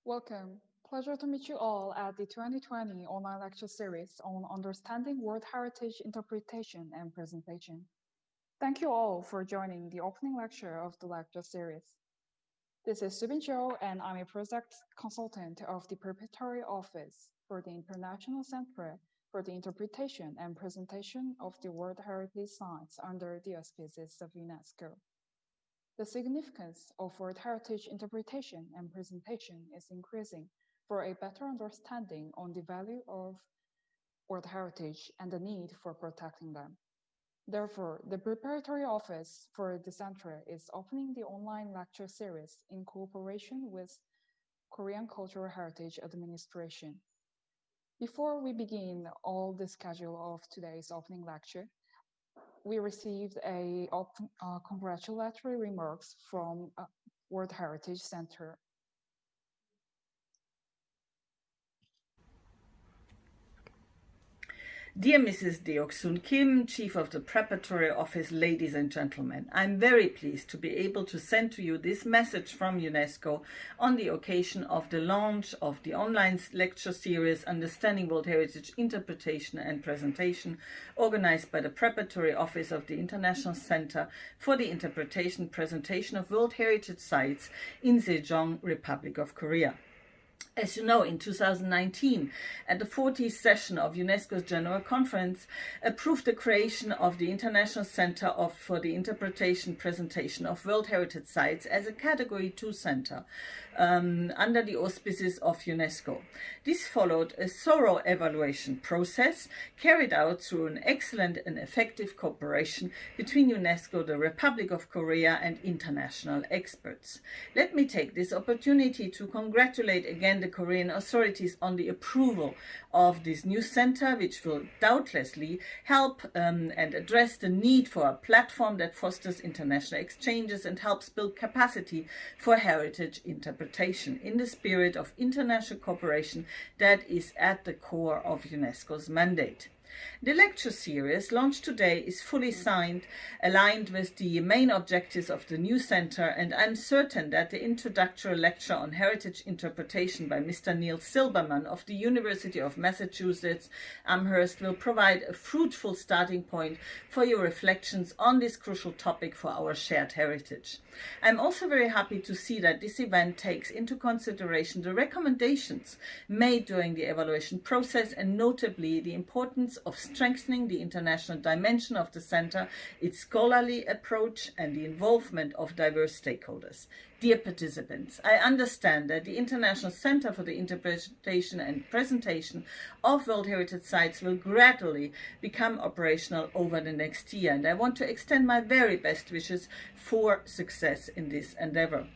Welcome. Pleasure to meet you all at the 2020 online lecture series on understanding World Heritage interpretation and presentation. Thank you all for joining the opening lecture of the lecture series. This is Subin Zhou, and I'm a project consultant of the Preparatory Office for the International Center for the Interpretation and Presentation of the World Heritage Sites under the auspices of UNESCO. The significance of World Heritage interpretation and presentation is increasing for a better understanding on the value of World Heritage and the need for protecting them. Therefore, the Preparatory Office for the Center is opening the online lecture series in cooperation with Korean Cultural Heritage Administration. Before we begin all the schedule of today's opening lecture, we received a congratulatory remarks from World Heritage Center. Dear Mrs. Deok-sun Kim, Chief of the Preparatory Office, ladies and gentlemen, I'm very pleased to be able to send to you this message from UNESCO on the occasion of the launch of the online lecture series Understanding World Heritage Interpretation and Presentation, organized by the Preparatory Office of the International Center for the Interpretation Presentation of World Heritage Sites in Sejong, Republic of Korea. As you know, in 2019, at the 40th session of UNESCO's General Conference, approved the creation of the International Center for the Interpretation Presentation of World Heritage Sites as a Category 2 center under the auspices of UNESCO. This followed a thorough evaluation process carried out through an excellent and effective cooperation between UNESCO, the Republic of Korea, and international experts. Let me take this opportunity to congratulate again the Korean authorities on the approval of this new center, which will doubtlessly help and address the need for a platform that fosters international exchanges and helps build capacity for heritage interpretation in the spirit of international cooperation that is at the core of UNESCO's mandate. The lecture series launched today is fully aligned with the main objectives of the new center, and I'm certain that the introductory lecture on heritage interpretation by Mr. Neil Silberman of the University of Massachusetts, Amherst, will provide a fruitful starting point for your reflections on this crucial topic for our shared heritage. I'm also very happy to see that this event takes into consideration the recommendations made during the evaluation process, and notably the importance of strengthening the international dimension of the center, its scholarly approach, and the involvement of diverse stakeholders. Dear participants, I understand that the International Center for the Interpretation and Presentation of World Heritage Sites will gradually become operational over the next year, and I want to extend my very best wishes for success in this endeavor.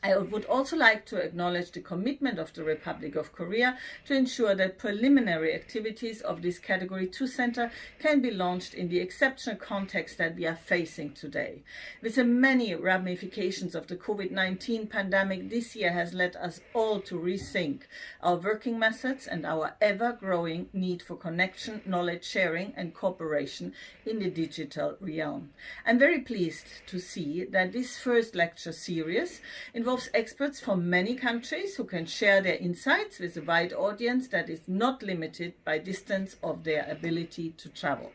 I would also like to acknowledge the commitment of the Republic of Korea to ensure that preliminary activities of this Category 2 Center can be launched in the exceptional context that we are facing today. With the many ramifications of the COVID-19 pandemic, this year has led us all to rethink our working methods and our ever-growing need for connection, knowledge sharing, and cooperation in the digital realm. I'm very pleased to see that this first lecture series involves experts from many countries who can share their insights with a wide audience that is not limited by distance of their ability to travel.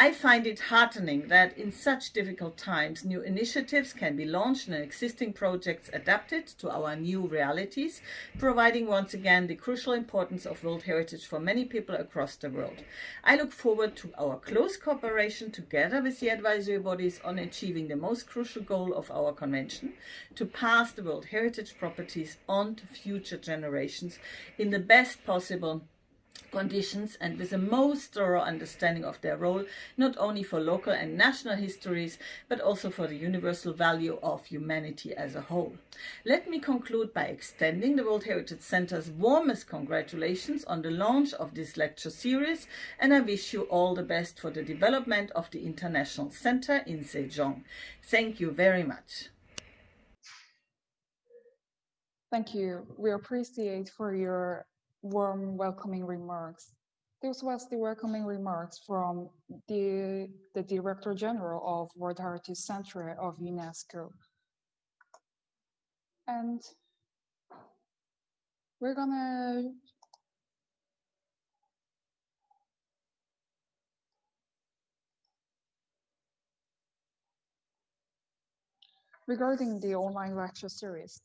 I find it heartening that in such difficult times, new initiatives can be launched and existing projects adapted to our new realities, providing once again the crucial importance of World Heritage for many people across the world. I look forward to our close cooperation together with the advisory bodies on achieving the most crucial goal of our convention, to pass the World Heritage properties on to future generations in the best possible conditions and with the most thorough understanding of their role, not only for local and national histories, but also for the universal value of humanity as a whole. Let me conclude by extending the World Heritage Center's warmest congratulations on the launch of this lecture series, and I wish you all the best for the development of the International Center in Sejong. Thank you very much. Thank you. We appreciate for your warm welcoming remarks. This was the welcoming remarks from the Director General of World Heritage Center of UNESCO. And We're gonna regarding the online lecture series.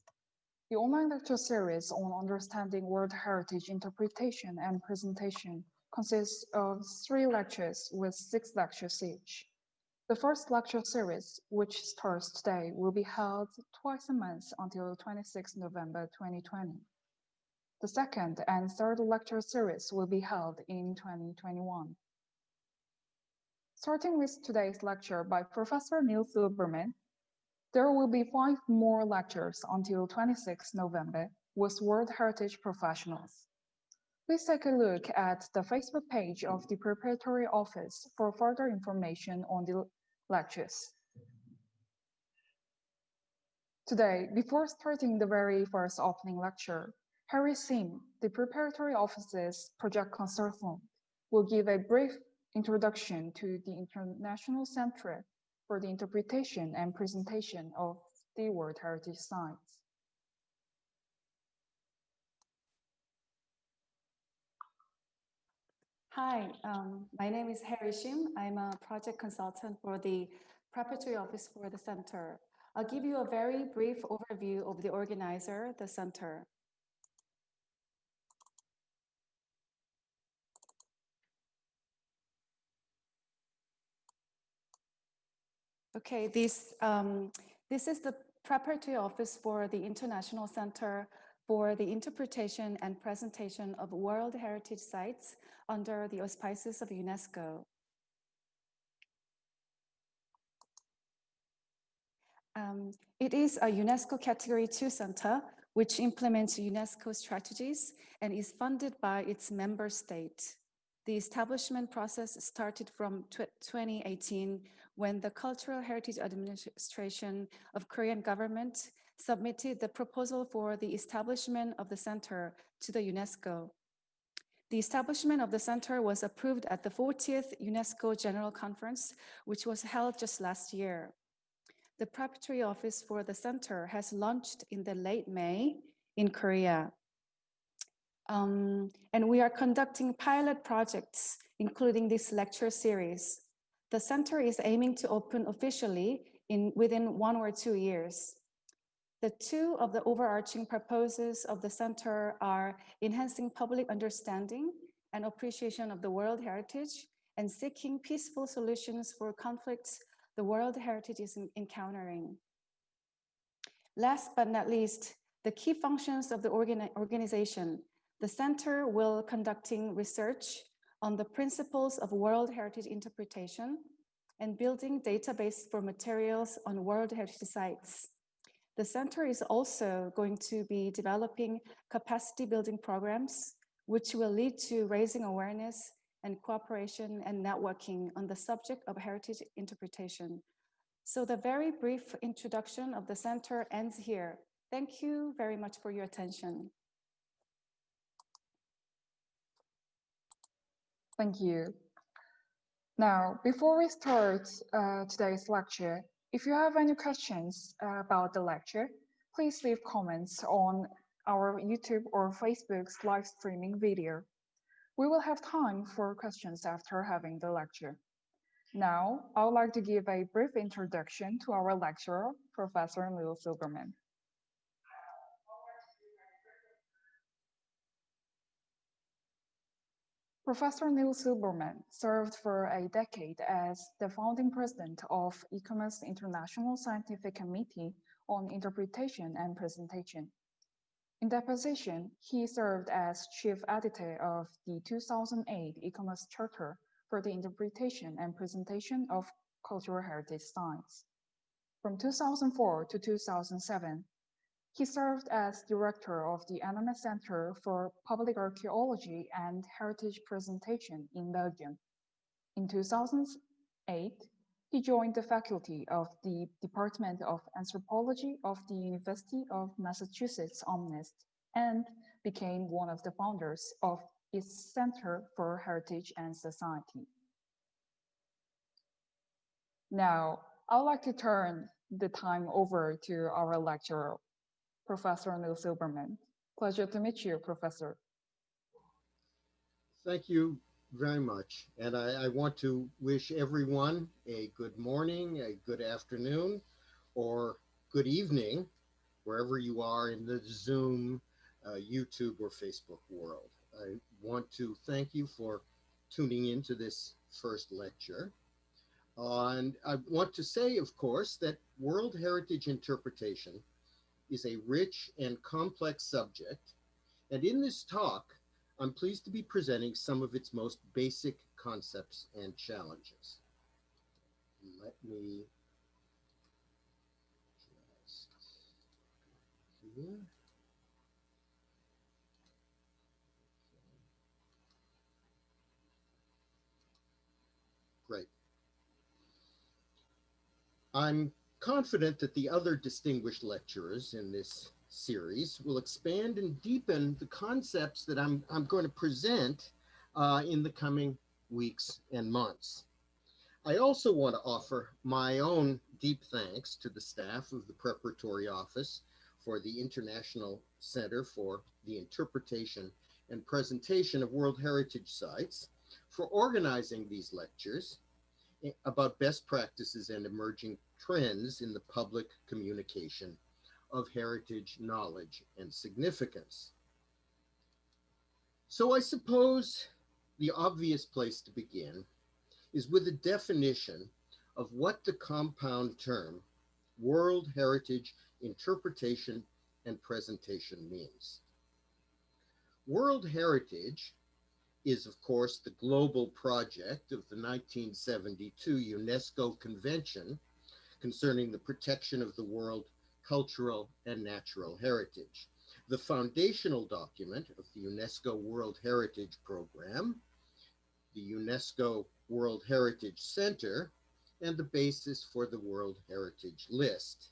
The online lecture series on understanding World Heritage interpretation and presentation consists of 3 lectures with 6 lectures each. The first lecture series, which starts today, will be held twice a month until 26 November 2020. The second and third lecture series will be held in 2021. Starting with today's lecture by Professor Neil Silberman, there will be 5 more lectures until 26 November with World Heritage professionals. Please take a look at the Facebook page of the Preparatory Office for further information on the lectures. Today, before starting the very first opening lecture, Harry Sim, the Preparatory Office's project consultant, will give a brief introduction to the International Center for the Interpretation and Presentation of the World Heritage Sites. Hi, my name is Harry Shim. I'm a project consultant for the Preparatory Office for the Center. I'll give you a very brief overview of the organizer, the Center. Okay, this is the Preparatory Office for the International Center for the Interpretation and Presentation of World Heritage Sites under the auspices of UNESCO. It is a UNESCO Category 2 center, which implements UNESCO strategies and is funded by its member state. The establishment process started from 2018 when the Cultural Heritage Administration of Korean government submitted the proposal for the establishment of the center to the UNESCO. The establishment of the center was approved at the 40th UNESCO General Conference, which was held just last year. The Preparatory Office for the center has launched in the late May in Korea. And we are conducting pilot projects, including this lecture series. The center is aiming to open officially within 1 or 2 years. The 2 of the overarching purposes of the center are enhancing public understanding and appreciation of the World Heritage and seeking peaceful solutions for conflicts the World Heritage is encountering. Last but not least, the key functions of the organization. The center will conducting research on the principles of World Heritage interpretation and building database for materials on World Heritage sites. The center is also going to be developing capacity building programs, which will lead to raising awareness and cooperation and networking on the subject of heritage interpretation. So the very brief introduction of the center ends here. Thank you very much for your attention. Thank you. Now, before we start today's lecture, if you have any questions about the lecture, please leave comments on our YouTube or Facebook's live streaming video. We will have time for questions after having the lecture. Now, I would like to give a brief introduction to our lecturer, Professor Neil Silberman. Professor Neil Silberman served for a decade as the founding president of ICOMOS International Scientific Committee on Interpretation and Presentation. In that position, he served as chief editor of the 2008 ICOMOS Charter for the Interpretation and Presentation of Cultural Heritage Sites. From 2004 to 2007, he served as director of the NMS Center for Public Archaeology and Heritage Presentation in Belgium. In 2008, he joined the faculty of the Department of Anthropology of the University of Massachusetts Amherst and became one of the founders of its Center for Heritage and Society. Now, I would like to turn the time over to our lecturer, Professor Neil Silberman. Pleasure to meet you, Professor. Thank you very much. And I want to wish everyone a good morning, a good afternoon, or good evening, wherever you are in the Zoom, YouTube, or Facebook world. I want to thank you for tuning into this first lecture. And I want to say, of course, that World Heritage interpretation is a rich and complex subject. And in this talk, I'm pleased to be presenting some of its most basic concepts and challenges. Let me just here. Great. I'm confident that the other distinguished lecturers in this series will expand and deepen the concepts that I'm going to present in the coming weeks and months. I also want to offer my own deep thanks to the staff of the Preparatory Office for the International Center for the Interpretation and Presentation of World Heritage Sites for organizing these lectures about best practices and emerging trends in the public communication of heritage knowledge and significance. So I suppose the obvious place to begin is with a definition of what the compound term World Heritage Interpretation and Presentation means. World Heritage is, of course, the global project of the 1972 UNESCO Convention concerning the protection of the world cultural and natural heritage, the foundational document of the UNESCO World Heritage Program, the UNESCO World Heritage Center, and the basis for the World Heritage List.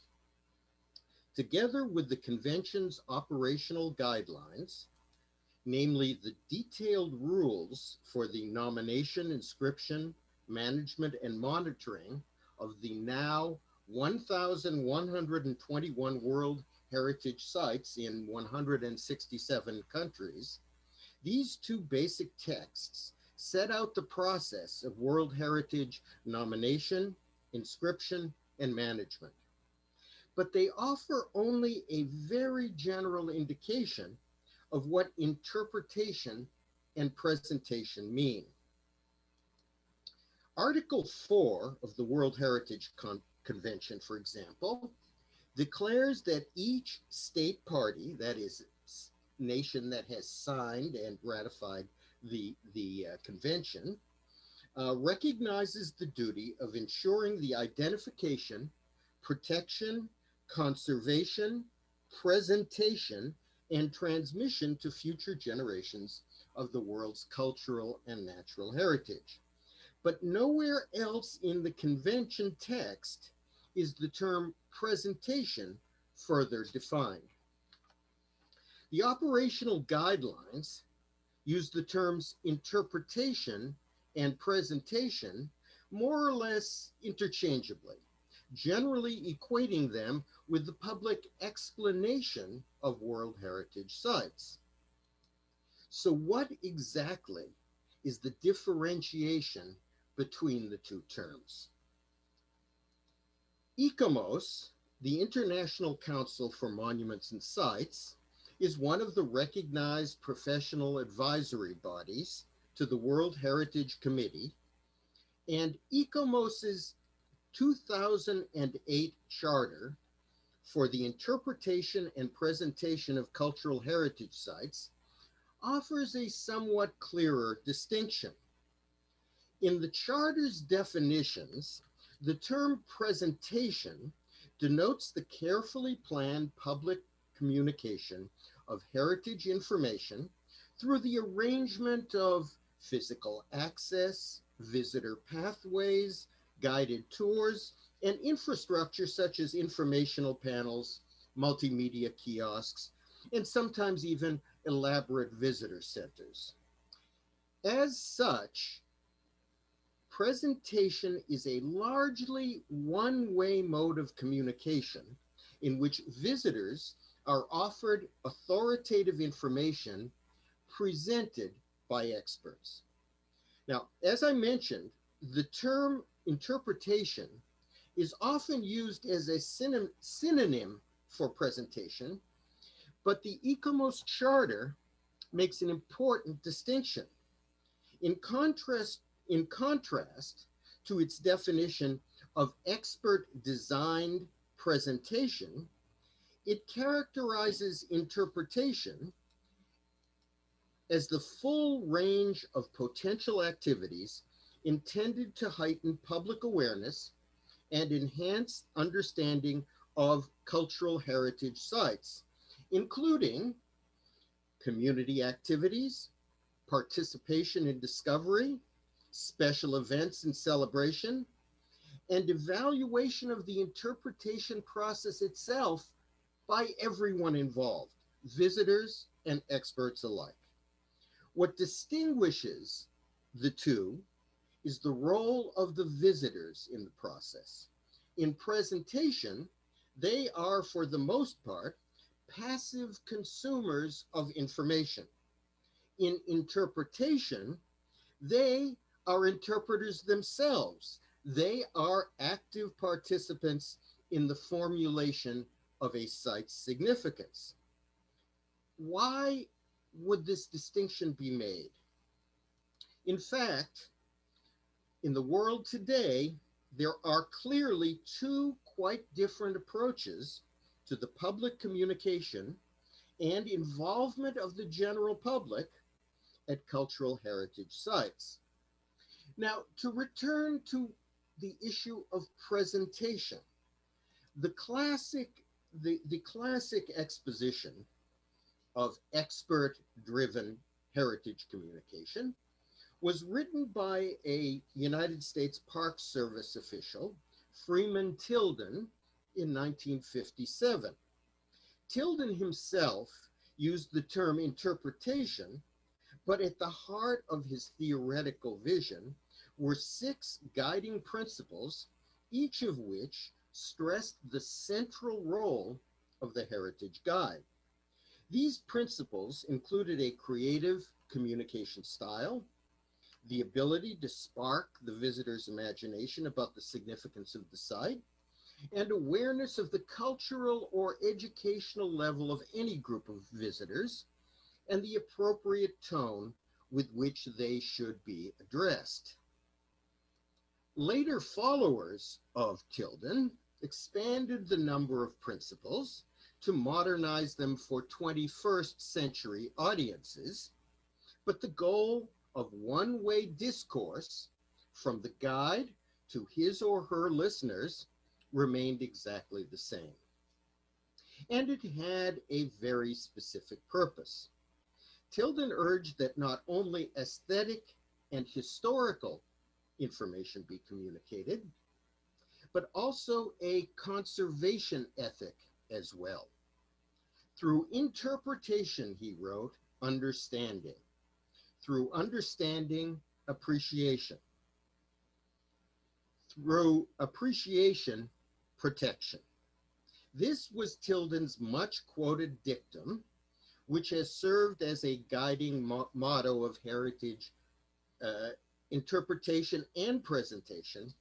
Together with the convention's operational guidelines, namely the detailed rules for the nomination, inscription, management, and monitoring of the now 1,121 World Heritage Sites in 167 countries, these two basic texts set out the process of World Heritage nomination, inscription, and management. But they offer only a very general indication of what interpretation and presentation mean. Article 4 of the World Heritage Convention, for example, declares that each state party, that is, nation that has signed and ratified the convention, recognizes the duty of ensuring the identification, protection, conservation, presentation, and transmission to future generations of the world's cultural and natural heritage. But nowhere else in the convention text is the term presentation further defined. The operational guidelines use the terms interpretation and presentation more or less interchangeably, generally equating them with the public explanation of World Heritage Sites. So what exactly is the differentiation between the two terms? ICOMOS, the International Council for Monuments and Sites, is one of the recognized professional advisory bodies to the World Heritage Committee, and ICOMOS's 2008 Charter for the Interpretation and Presentation of Cultural Heritage Sites offers a somewhat clearer distinction. In the Charter's definitions, the term presentation denotes the carefully planned public communication of heritage information through the arrangement of physical access, visitor pathways, guided tours, and infrastructure such as informational panels, multimedia kiosks, and sometimes even elaborate visitor centers. As such, presentation is a largely one-way mode of communication in which visitors are offered authoritative information presented by experts. Now, as I mentioned, the term interpretation is often used as a synonym for presentation, but the ICOMOS Charter makes an important distinction. In contrast to its definition of expert-designed presentation, it characterizes interpretation as the full range of potential activities intended to heighten public awareness and enhance understanding of cultural heritage sites, including community activities, participation in discovery, special events and celebration, and evaluation of the interpretation process itself by everyone involved, visitors and experts alike. What distinguishes the two is the role of the visitors in the process. In presentation, they are, for the most part, passive consumers of information. In interpretation, they are interpreters themselves. They are active participants in the formulation of a site's significance. Why would this distinction be made? In fact, in the world today, there are clearly two quite different approaches to the public communication and involvement of the general public at cultural heritage sites. Now, to return to the issue of presentation, the classic exposition of expert-driven heritage communication was written by a United States Park Service official, Freeman Tilden, in 1957. Tilden himself used the term interpretation, but at the heart of his theoretical vision were 6 guiding principles, each of which stressed the central role of the heritage guide. These principles included a creative communication style, the ability to spark the visitor's imagination about the significance of the site, and awareness of the cultural or educational level of any group of visitors, and the appropriate tone with which they should be addressed. Later followers of Tilden expanded the number of principles to modernize them for 21st century audiences, but the goal of one-way discourse from the guide to his or her listeners remained exactly the same. And it had a very specific purpose. Tilden urged that not only aesthetic and historical information be communicated, but also a conservation ethic as well. Through interpretation, he wrote, understanding. Through understanding, appreciation. Through appreciation, protection. This was Tilden's much quoted dictum, which has served as a guiding motto of heritage interpretation and presentation,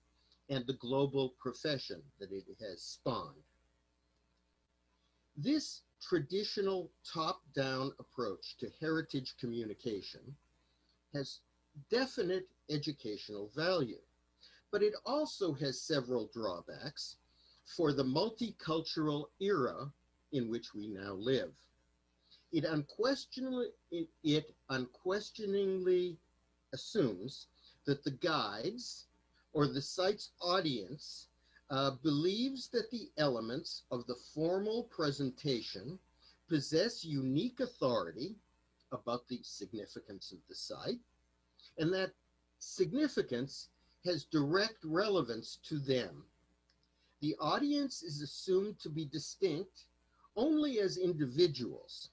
and the global profession that it has spawned. This traditional top-down approach to heritage communication has definite educational value, but it also has several drawbacks for the multicultural era in which we now live. It unquestioningly assumes that the guides or the site's audience believes that the elements of the formal presentation possess unique authority about the significance of the site, and that significance has direct relevance to them. The audience is assumed to be distinct only as individuals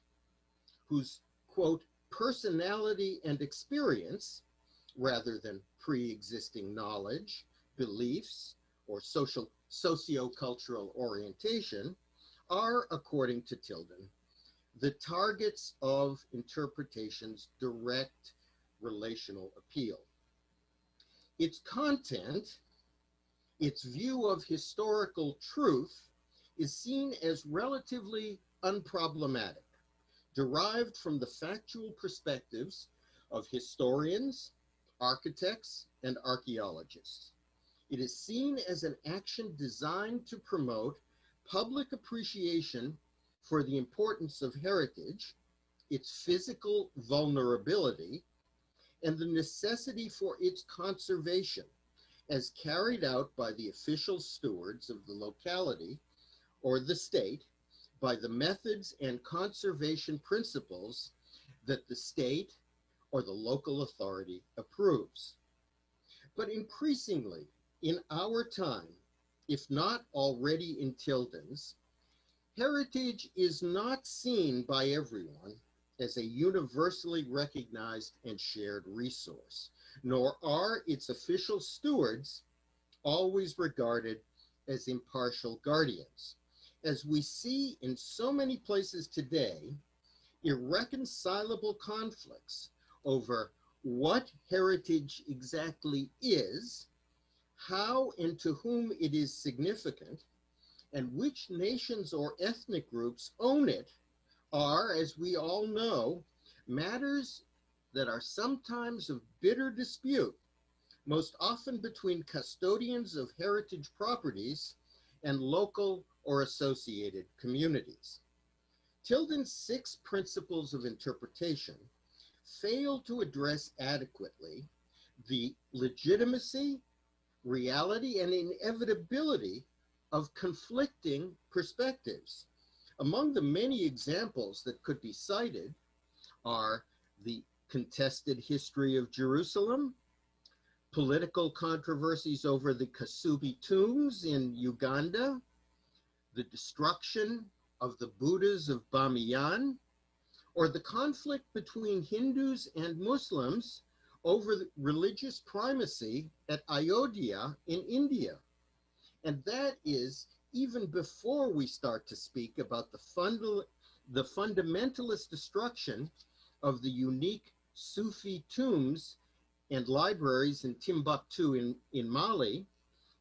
whose, quote, personality and experience, rather than pre-existing knowledge, beliefs, or sociocultural orientation, are, according to Tilden, the targets of interpretation's direct relational appeal. Its content, its view of historical truth, is seen as relatively unproblematic, derived from the factual perspectives of historians, architects, and archaeologists. It is seen as an action designed to promote public appreciation for the importance of heritage, its physical vulnerability, and the necessity for its conservation as carried out by the official stewards of the locality or the state by the methods and conservation principles that the state or the local authority approves. But increasingly, in our time, if not already in Tilden's, heritage is not seen by everyone as a universally recognized and shared resource, nor are its official stewards always regarded as impartial guardians. As we see in so many places today, irreconcilable conflicts over what heritage exactly is, how and to whom it is significant, and which nations or ethnic groups own it are, as we all know, matters that are sometimes of bitter dispute, most often between custodians of heritage properties and local or associated communities. Tilden's 6 principles of interpretation fail to address adequately the legitimacy, reality, and inevitability of conflicting perspectives. Among the many examples that could be cited are the contested history of Jerusalem, political controversies over the Kasubi tombs in Uganda, the destruction of the Buddhas of Bamiyan, or the conflict between Hindus and Muslims over the religious primacy at Ayodhya in India. And that is even before we start to speak about the fundamentalist destruction of the unique Sufi tombs and libraries in Timbuktu in Mali,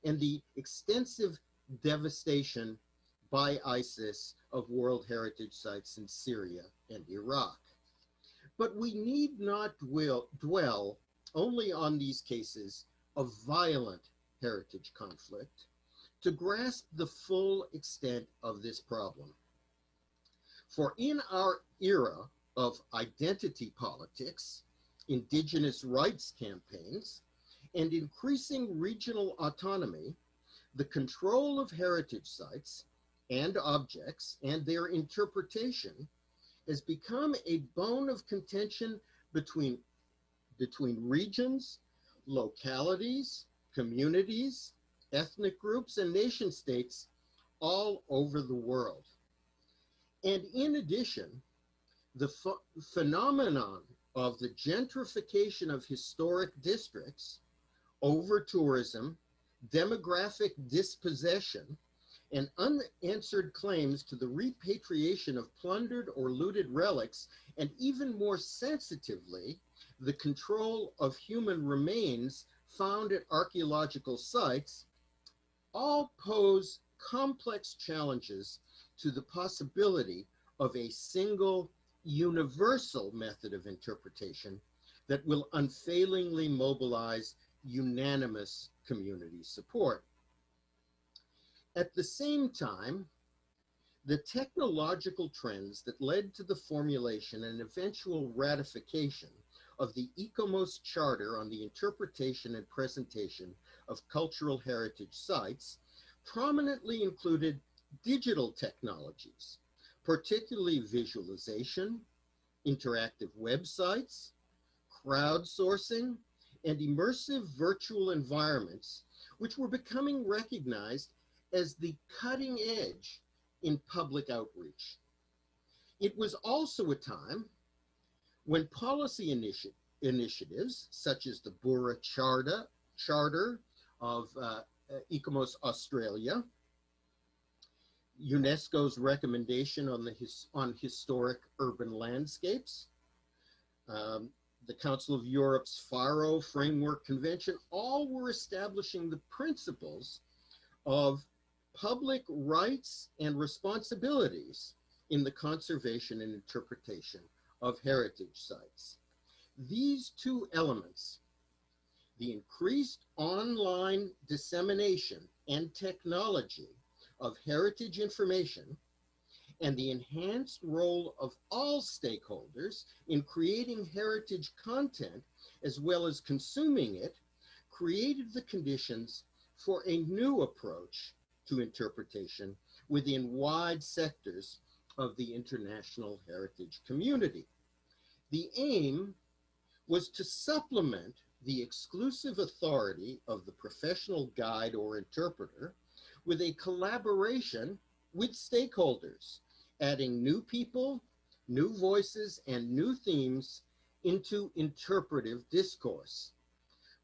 and the extensive devastation by ISIS of World Heritage Sites in Syria and Iraq. But we need not dwell only on these cases of violent heritage conflict to grasp the full extent of this problem. For in our era of identity politics, indigenous rights campaigns, and increasing regional autonomy, the control of heritage sites and objects and their interpretation has become a bone of contention between regions, localities, communities, ethnic groups, and nation states all over the world. And in addition, the phenomenon of the gentrification of historic districts, over-tourism, demographic dispossession, and unanswered claims to the repatriation of plundered or looted relics, and even more sensitively, the control of human remains found at archaeological sites, all pose complex challenges to the possibility of a single universal method of interpretation that will unfailingly mobilize unanimous community support. At the same time, the technological trends that led to the formulation and eventual ratification of the ICOMOS Charter on the Interpretation and Presentation of Cultural Heritage Sites prominently included digital technologies, particularly visualization, interactive websites, crowdsourcing, and immersive virtual environments, which were becoming recognized as the cutting edge in public outreach. It was also a time when policy initiatives, such as the Bura Charter of ICOMOS Australia, UNESCO's recommendation on historic urban landscapes, the Council of Europe's Faro Framework Convention, all were establishing the principles of public rights and responsibilities in the conservation and interpretation of heritage sites. These two elements, the increased online dissemination and technology of heritage information, and the enhanced role of all stakeholders in creating heritage content as well as consuming it, created the conditions for a new approach to interpretation within wide sectors of the international heritage community. The aim was to supplement the exclusive authority of the professional guide or interpreter with a collaboration with stakeholders, adding new people, new voices, and new themes into interpretive discourse.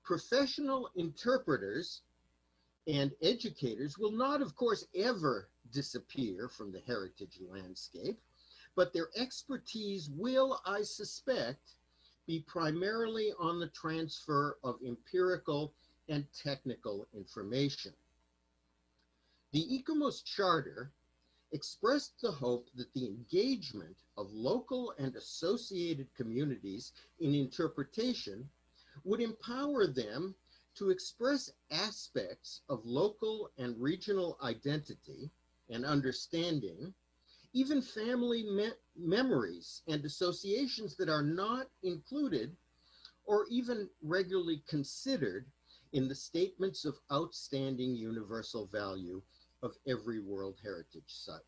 Professional interpreters and educators will not, of course, ever disappear from the heritage landscape, but their expertise will, I suspect, be primarily on the transfer of empirical and technical information. The ICOMOS Charter expressed the hope that the engagement of local and associated communities in interpretation would empower them to express aspects of local and regional identity and understanding, even family memories and associations that are not included or even regularly considered in the statements of outstanding universal value of every World Heritage Site.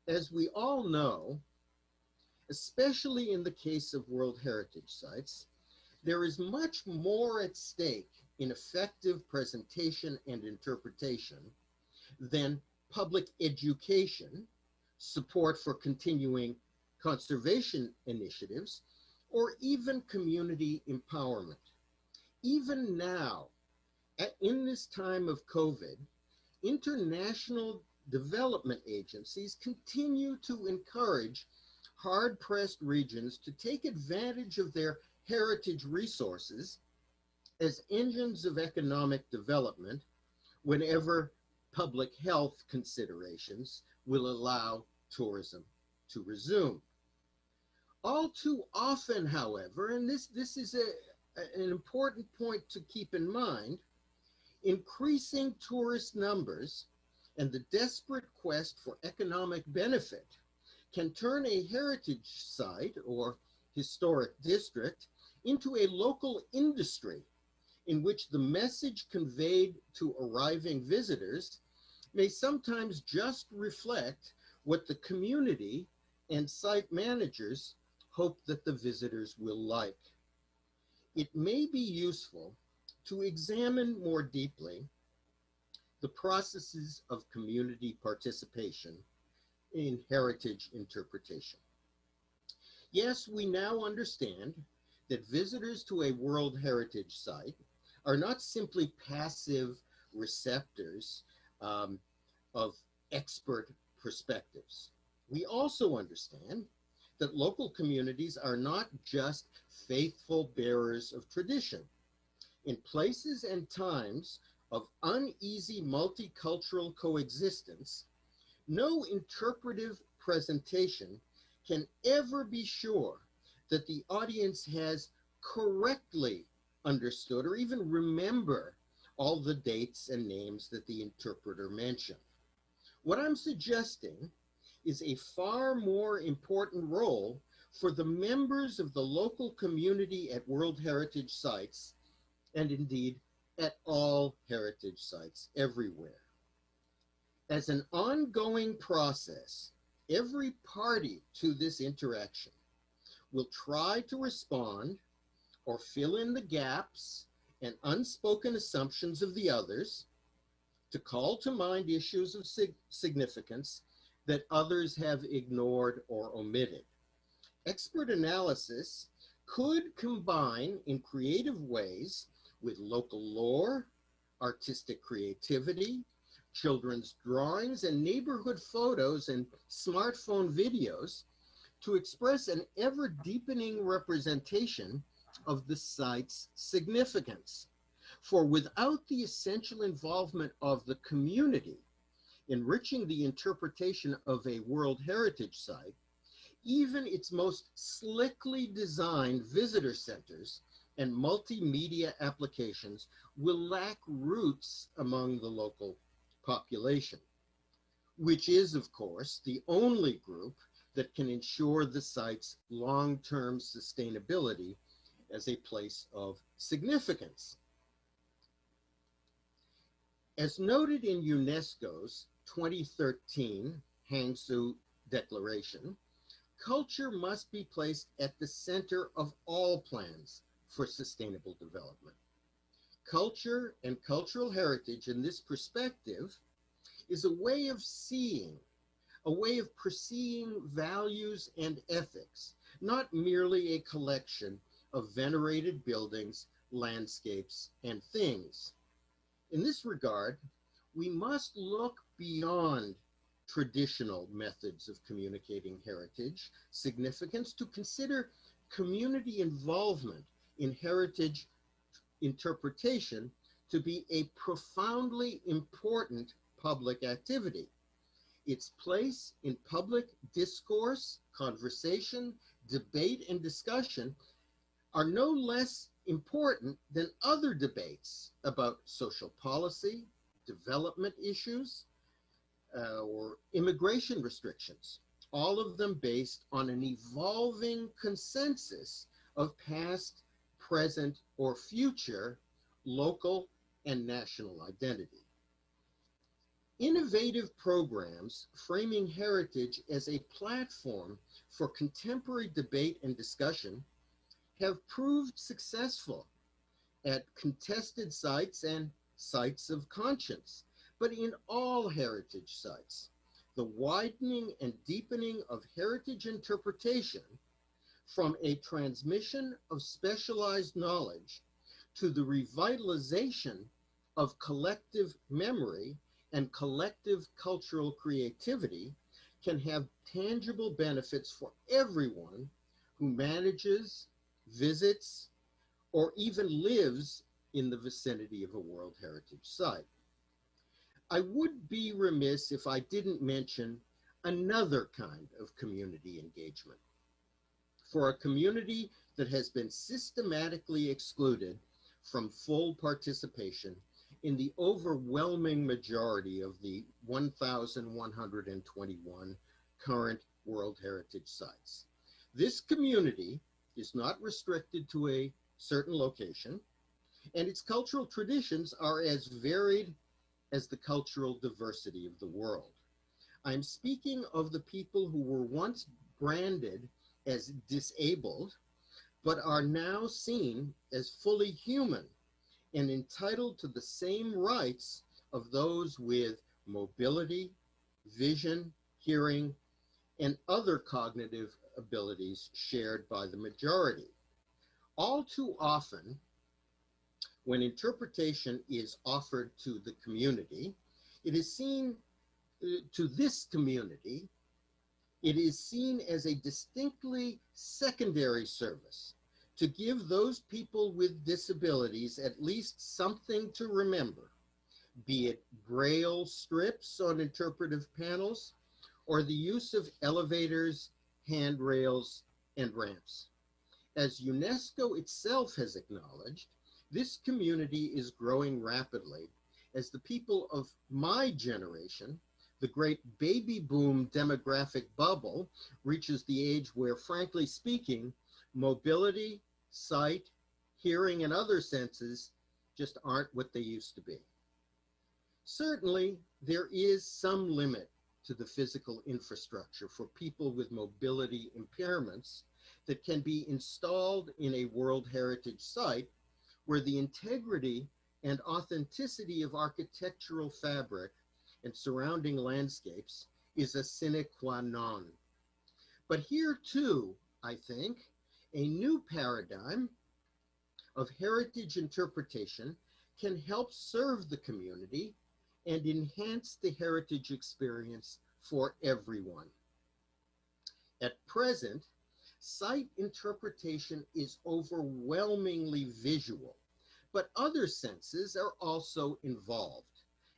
As we all know, especially in the case of World Heritage Sites, there is much more at stake in effective presentation and interpretation than public education, support for continuing conservation initiatives, or even community empowerment. Even now, in this time of COVID, international development agencies continue to encourage hard-pressed regions to take advantage of their heritage resources as engines of economic development whenever public health considerations will allow tourism to resume. All too often, however, and this is an important point to keep in mind, increasing tourist numbers and the desperate quest for economic benefit can turn a heritage site or historic district into a local industry in which the message conveyed to arriving visitors may sometimes just reflect what the community and site managers hope that the visitors will like. It may be useful to examine more deeply the processes of community participation in heritage interpretation. Yes, we now understand that visitors to a World Heritage Site are not simply passive receptors of expert perspectives. We also understand that local communities are not just faithful bearers of tradition. In places and times of uneasy multicultural coexistence, no interpretive presentation can ever be sure that the audience has correctly understood or even remember all the dates and names that the interpreter mentioned. What I'm suggesting is a far more important role for the members of the local community at World Heritage Sites, and indeed at all heritage sites everywhere. As an ongoing process, every party to this interaction will try to respond or fill in the gaps and unspoken assumptions of the others, to call to mind issues of significance that others have ignored or omitted. Expert analysis could combine in creative ways with local lore, artistic creativity, children's drawings and neighborhood photos and smartphone videos to express an ever-deepening representation of the site's significance. For without the essential involvement of the community, enriching the interpretation of a World Heritage Site, even its most slickly designed visitor centers and multimedia applications will lack roots among the local population, which is, of course, the only group that can ensure the site's long-term sustainability as a place of significance. As noted in UNESCO's 2013 Hangzhou Declaration, culture must be placed at the center of all plans for sustainable development. Culture and cultural heritage in this perspective is a way of seeing, a way of perceiving values and ethics, not merely a collection of venerated buildings, landscapes, and things. In this regard, we must look beyond traditional methods of communicating heritage significance to consider community involvement in heritage interpretation to be a profoundly important public activity. Its place in public discourse, conversation, debate, and discussion are no less important than other debates about social policy, development issues, or immigration restrictions, all of them based on an evolving consensus of past, present, or future local and national identity. Innovative programs framing heritage as a platform for contemporary debate and discussion have proved successful at contested sites and sites of conscience. But in all heritage sites, the widening and deepening of heritage interpretation from a transmission of specialized knowledge to the revitalization of collective memory and collective cultural creativity can have tangible benefits for everyone who manages, visits, or even lives in the vicinity of a World Heritage Site. I would be remiss if I didn't mention another kind of community engagement. For a community that has been systematically excluded from full participation in the overwhelming majority of the 1,121 current World Heritage Sites. This community is not restricted to a certain location, and its cultural traditions are as varied as the cultural diversity of the world. I'm speaking of the people who were once branded as disabled, but are now seen as fully human and entitled to the same rights of those with mobility, vision, hearing, and other cognitive abilities shared by the majority. All too often, when interpretation is offered to the community, it is seen as a distinctly secondary service to give those people with disabilities at least something to remember, be it braille strips on interpretive panels or the use of elevators, handrails, and ramps. As UNESCO itself has acknowledged, this community is growing rapidly as the people of my generation, the great baby boom demographic bubble, reaches the age where, frankly speaking, mobility, sight, hearing, and other senses just aren't what they used to be. Certainly, there is some limit to the physical infrastructure for people with mobility impairments that can be installed in a World Heritage Site where the integrity and authenticity of architectural fabric and surrounding landscapes is a sine qua non. But here too, I think, a new paradigm of heritage interpretation can help serve the community and enhance the heritage experience for everyone. At present, site interpretation is overwhelmingly visual, but other senses are also involved.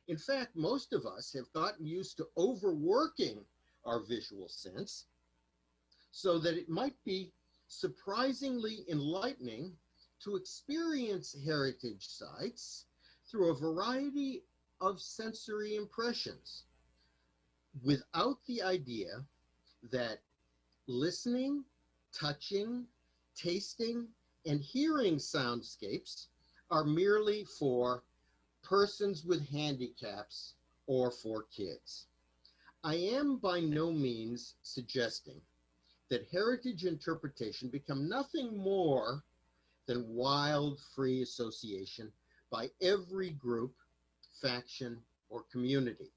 In fact, most of us have gotten used to overworking our visual sense so that it might be surprisingly enlightening to experience heritage sites through a variety of sensory impressions without the idea that listening, touching, tasting, and hearing soundscapes are merely for persons with handicaps or for kids. I am by no means suggesting that heritage interpretation become nothing more than wild free association by every group, faction, or community.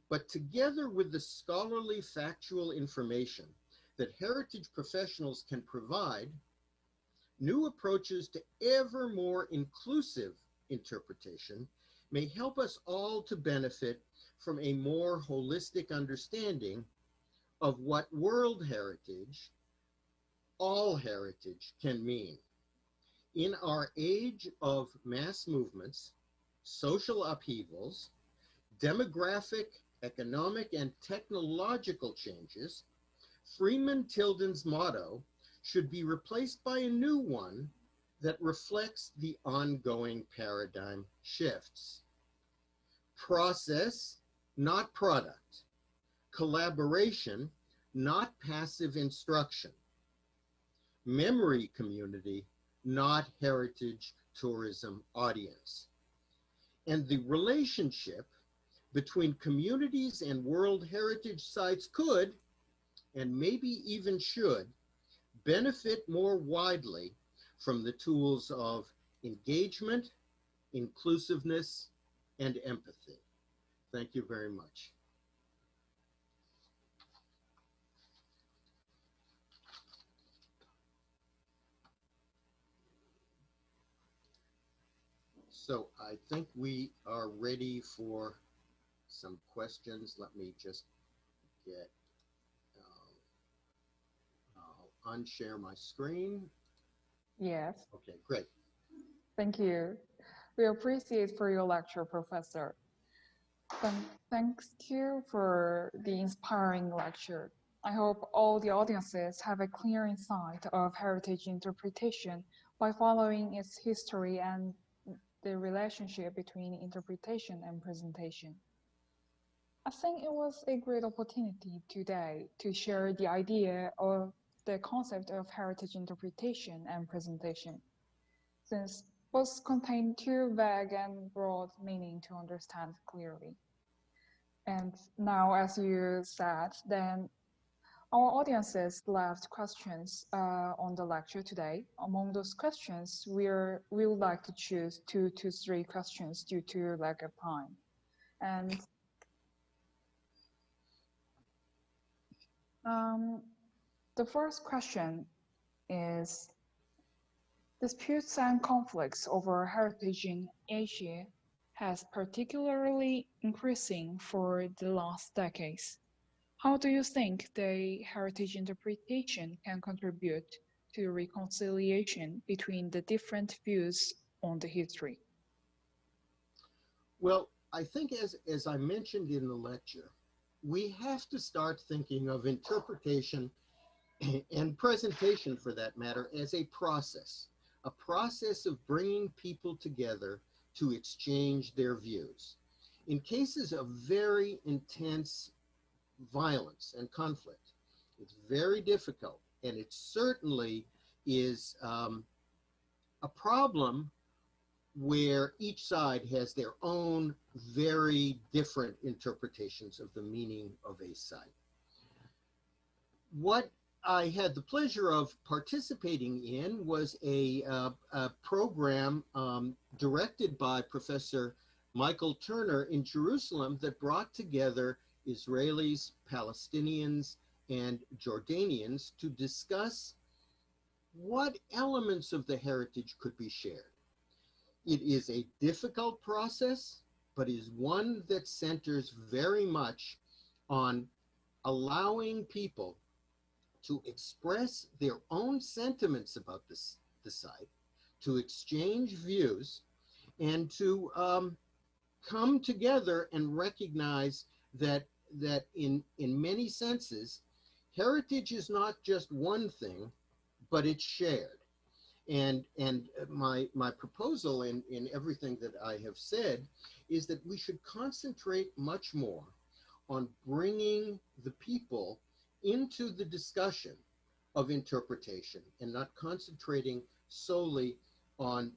But together with the scholarly factual information that heritage professionals can provide, new approaches to ever more inclusive interpretation may help us all to benefit from a more holistic understanding of what world heritage, all heritage, can mean. In our age of mass movements, social upheavals, demographic, economic, and technological changes, Freeman Tilden's motto should be replaced by a new one that reflects the ongoing paradigm shifts. Process, not product. Collaboration, not passive instruction. Memory community, not heritage tourism audience. And the relationship between communities and World Heritage sites could, and maybe even should, benefit more widely from the tools of engagement, inclusiveness, and empathy. Thank you very much. So I think we are ready for some questions. Let me just get, I'll unshare my screen. Yes. Okay, great. Thank you. We appreciate for your lecture, Professor. Thanks to you for the inspiring lecture. I hope all the audiences have a clear insight of heritage interpretation by following its history and the relationship between interpretation and presentation. I think it was a great opportunity today to share the idea of the concept of heritage interpretation and presentation, since both contain too vague and broad meaning to understand clearly. And now, as you said, then our audiences left questions on the lecture today. Among those questions, we would like to choose 2 to 3 questions due to lack of time. And the first question is, disputes and conflicts over heritage in Asia has particularly increasing for the last decades. How do you think the heritage interpretation can contribute to reconciliation between the different views on the history? Well, I think as I mentioned in the lecture, we have to start thinking of interpretation and presentation, for that matter, as a process of bringing people together to exchange their views. In cases of very intense violence and conflict, it's very difficult, and it certainly is a problem where each side has their own very different interpretations of the meaning of a site. What I had the pleasure of participating in was a program directed by Professor Michael Turner in Jerusalem that brought together Israelis, Palestinians, and Jordanians to discuss what elements of the heritage could be shared. It is a difficult process, but is one that centers very much on allowing people to express their own sentiments about the site, to exchange views, and to come together and recognize that in many senses, heritage is not just one thing, but it's shared. And my proposal in everything that I have said is that we should concentrate much more on bringing the people into the discussion of interpretation and not concentrating solely on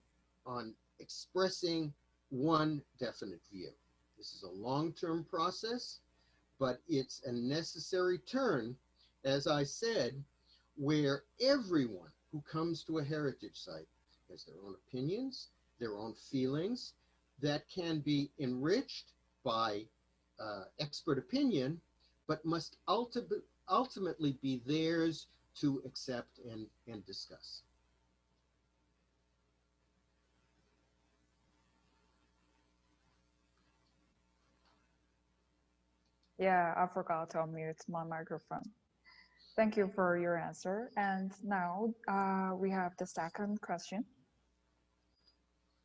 expressing one definite view. This is a long-term process, but it's a necessary turn, as I said, where everyone who comes to a heritage site has their own opinions, their own feelings that can be enriched by expert opinion, but must ultimately be theirs to accept and discuss. Yeah, I forgot to unmute my microphone. Thank you for your answer. And now we have the second question.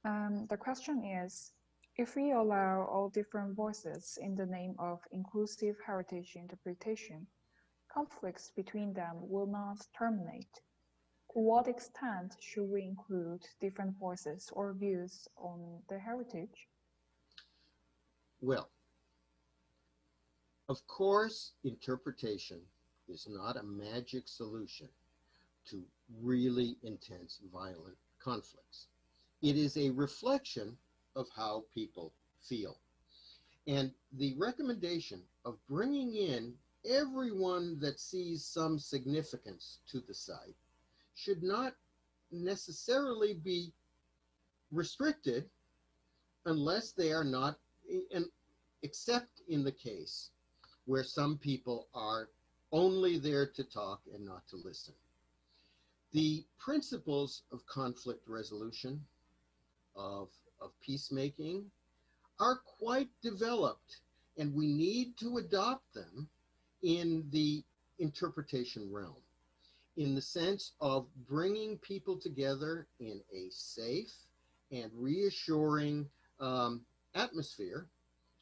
The question is, if we allow all different voices in the name of inclusive heritage interpretation, conflicts between them will not terminate. To what extent should we include different voices or views on the heritage? Well, of course, interpretation is not a magic solution to really intense, violent conflicts. It is a reflection of how people feel. And the recommendation of bringing in everyone that sees some significance to the site should not necessarily be restricted unless they are not, except in the case where some people are only there to talk and not to listen. The principles of conflict resolution, of peacemaking, are quite developed, and we need to adopt them in the interpretation realm, in the sense of bringing people together in a safe and reassuring atmosphere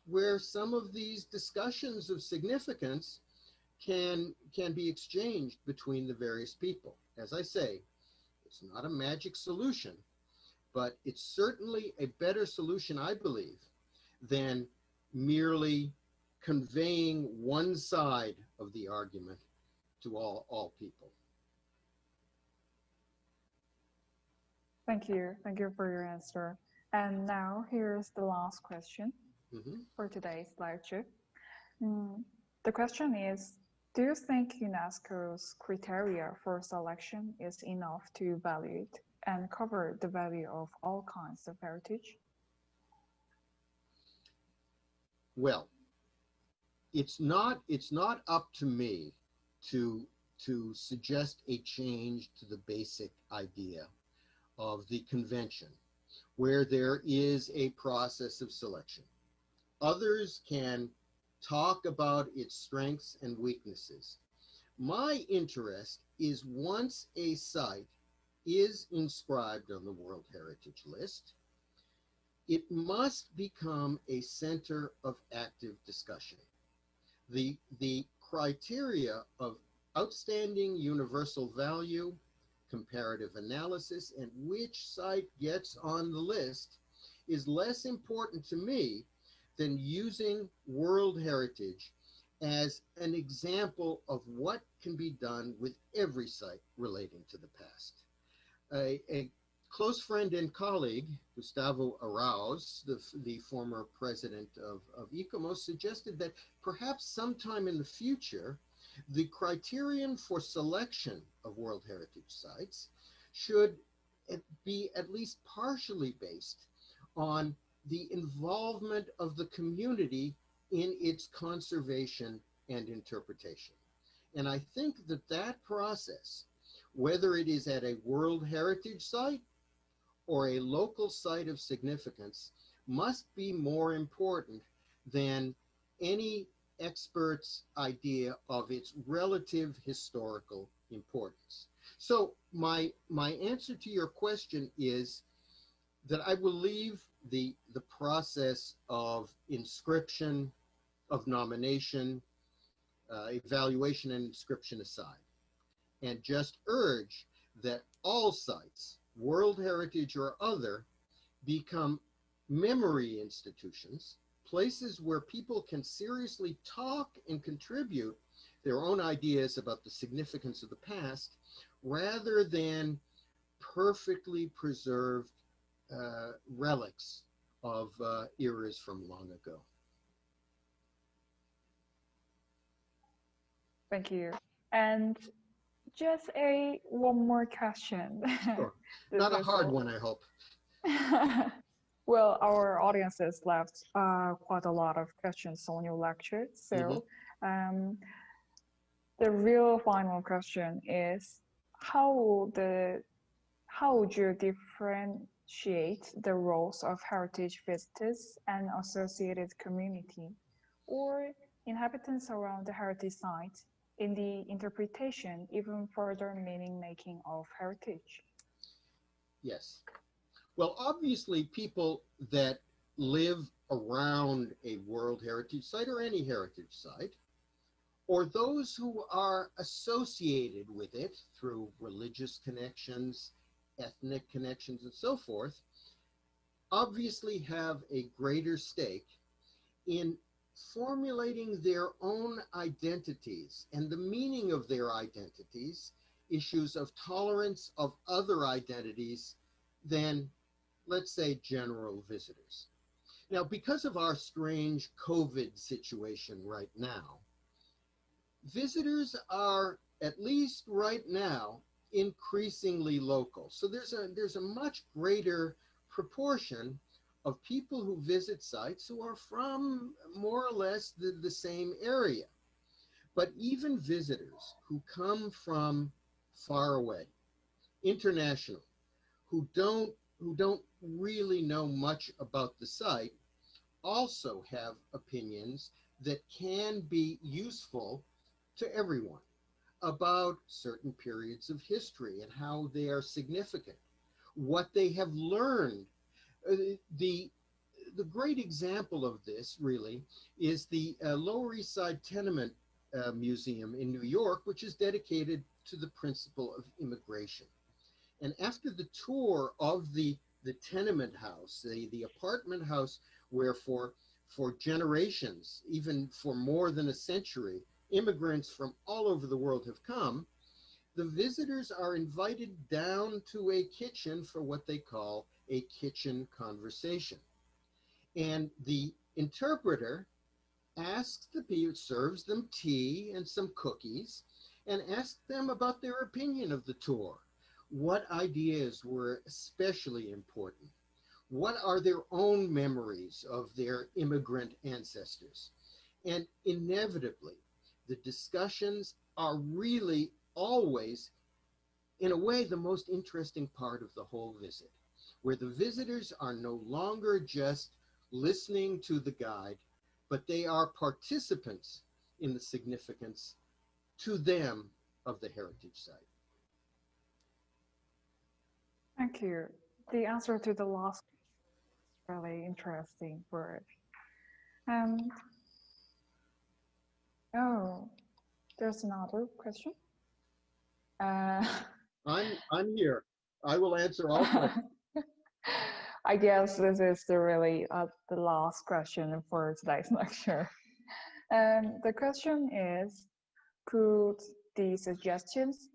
where some of these discussions of significance can be exchanged between the various people. As I say, it's not a magic solution, but it's certainly a better solution, I believe, than merely conveying one side of the argument to all people. Thank you. Thank you for your answer. And now here's the last question for today's lecture. The question is, do you think UNESCO's criteria for selection is enough to evaluate and cover the value of all kinds of heritage? Well, it's not up to me to suggest a change to the basic idea of the convention, where there is a process of selection. Others can talk about its strengths and weaknesses. My interest is, once a site is inscribed on the World Heritage List, it must become a center of active discussion. The criteria of outstanding universal value, comparative analysis, and which site gets on the list is less important to me than using World Heritage as an example of what can be done with every site relating to the past. A close friend and colleague, Gustavo Arauz, the former president of ICOMOS, suggested that perhaps sometime in the future, the criterion for selection of World Heritage sites should be at least partially based on the involvement of the community in its conservation and interpretation. And I think that process, whether it is at a World Heritage site or a local site of significance, must be more important than any expert's idea of its relative historical importance. So my answer to your question is that I will leave the process of inscription, of nomination, evaluation and inscription aside, and just urge that all sites, World Heritage or other, become memory institutions, places where people can seriously talk and contribute their own ideas about the significance of the past, rather than perfectly preserved relics of eras from long ago. Thank you. And just one more question. Sure. Not a hard one, I hope. Well, our audience has left quite a lot of questions on your lecture. So the real final question is, how would you differentiate the roles of heritage visitors and associated community or inhabitants around the heritage site in the interpretation, even further meaning making of heritage? Yes. Well, obviously, people that live around a World Heritage Site or any heritage site, or those who are associated with it through religious connections, ethnic connections, and so forth, obviously have a greater stake in formulating their own identities and the meaning of their identities, issues of tolerance of other identities, than, let's say, general visitors. Now, because of our strange COVID situation right now, visitors are, at least right now, increasingly local. So there's a much greater proportion of people who visit sites who are from more or less the same area. But even visitors who come from far away, international, who don't really know much about the site, also have opinions that can be useful to everyone about certain periods of history and how they are significant, what they have learned. The great example of this really is the Lower East Side Tenement Museum in New York, which is dedicated to the principle of immigration. And after the tour of the tenement house, the apartment house where for generations, even for more than a century, immigrants from all over the world have come, the visitors are invited down to a kitchen for what they call a kitchen conversation. And the interpreter asks the people, serves them tea and some cookies, and asks them about their opinion of the tour. What ideas were especially important? What are their own memories of their immigrant ancestors? And inevitably, the discussions are really always, in a way, the most interesting part of the whole visit, where the visitors are no longer just listening to the guide, but they are participants in the significance to them of the heritage site. Thank you. The answer to the last is really interesting word. And oh, there's another question. I'm here. I will answer all questions. I guess this is the last question for today's lecture. The question is, could the suggestions,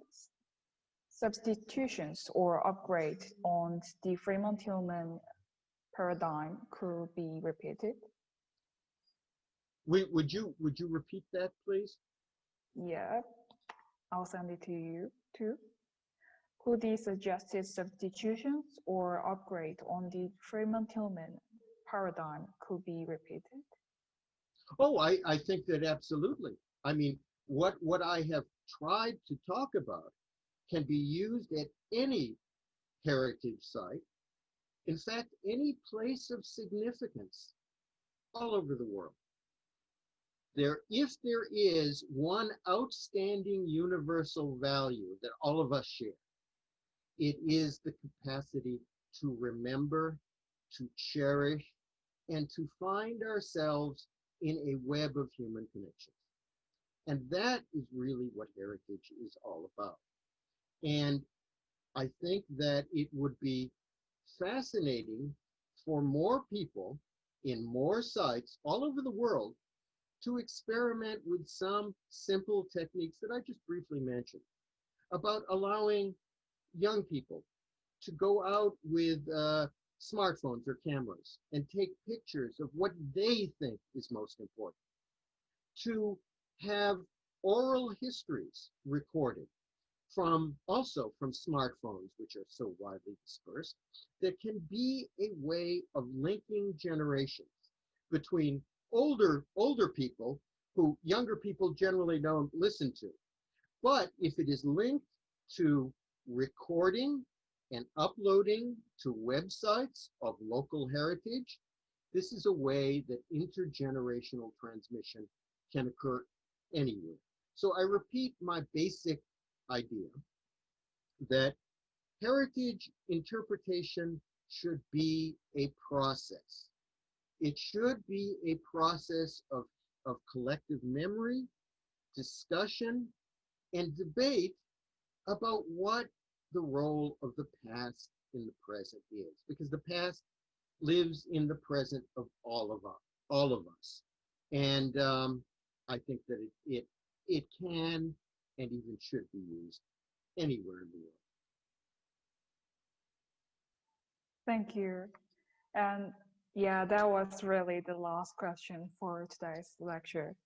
substitutions, or upgrade on the Freeman Tilden paradigm could be repeated? Would you repeat that, please? Yeah, I'll send it to you too. Could the suggested substitutions or upgrade on the Freeman Tilden paradigm could be repeated? Oh, I think that absolutely. I mean, what I have tried to talk about can be used at any heritage site In fact, any place of significance all over the world. If there is one outstanding universal value that all of us share, it is the capacity to remember, to cherish, and to find ourselves in a web of human connections. And that is really what heritage is all about. And I think that it would be fascinating for more people in more sites all over the world to experiment with some simple techniques that I just briefly mentioned about allowing young people to go out with smartphones or cameras and take pictures of what they think is most important, to have oral histories recorded also from smartphones, which are so widely dispersed, that can be a way of linking generations between older people who younger people generally don't listen to. But if it is linked to recording and uploading to websites of local heritage, this is a way that intergenerational transmission can occur anywhere. So I repeat my basic idea that heritage interpretation should be a process. It should be a process of collective memory, discussion, and debate about what the role of the past in the present is, because the past lives in the present of all of us. And I think that it can and even should be used anywhere in the world. Thank you. And yeah, that was really the last question for today's lecture.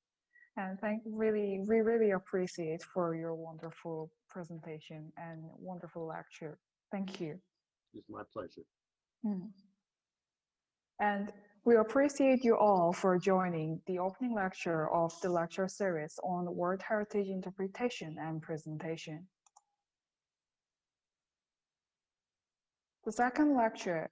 And we really appreciate for your wonderful presentation and wonderful lecture. Thank you. It's my pleasure. And we appreciate you all for joining the opening lecture of the lecture series on World Heritage Interpretation and Presentation. The second lecture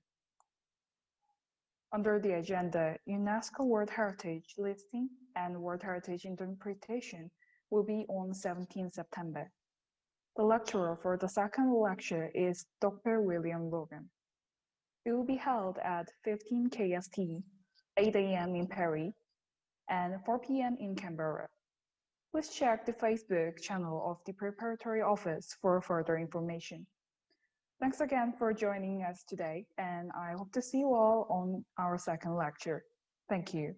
under the agenda, UNESCO World Heritage Listing and World Heritage Interpretation will be on 17 September. The lecturer for the second lecture is Dr. William Logan. It will be held at 15 KST, 8 a.m. in Paris, and 4 p.m. in Canberra. Please check the Facebook channel of the Preparatory Office for further information. Thanks again for joining us today, and I hope to see you all on our second lecture. Thank you.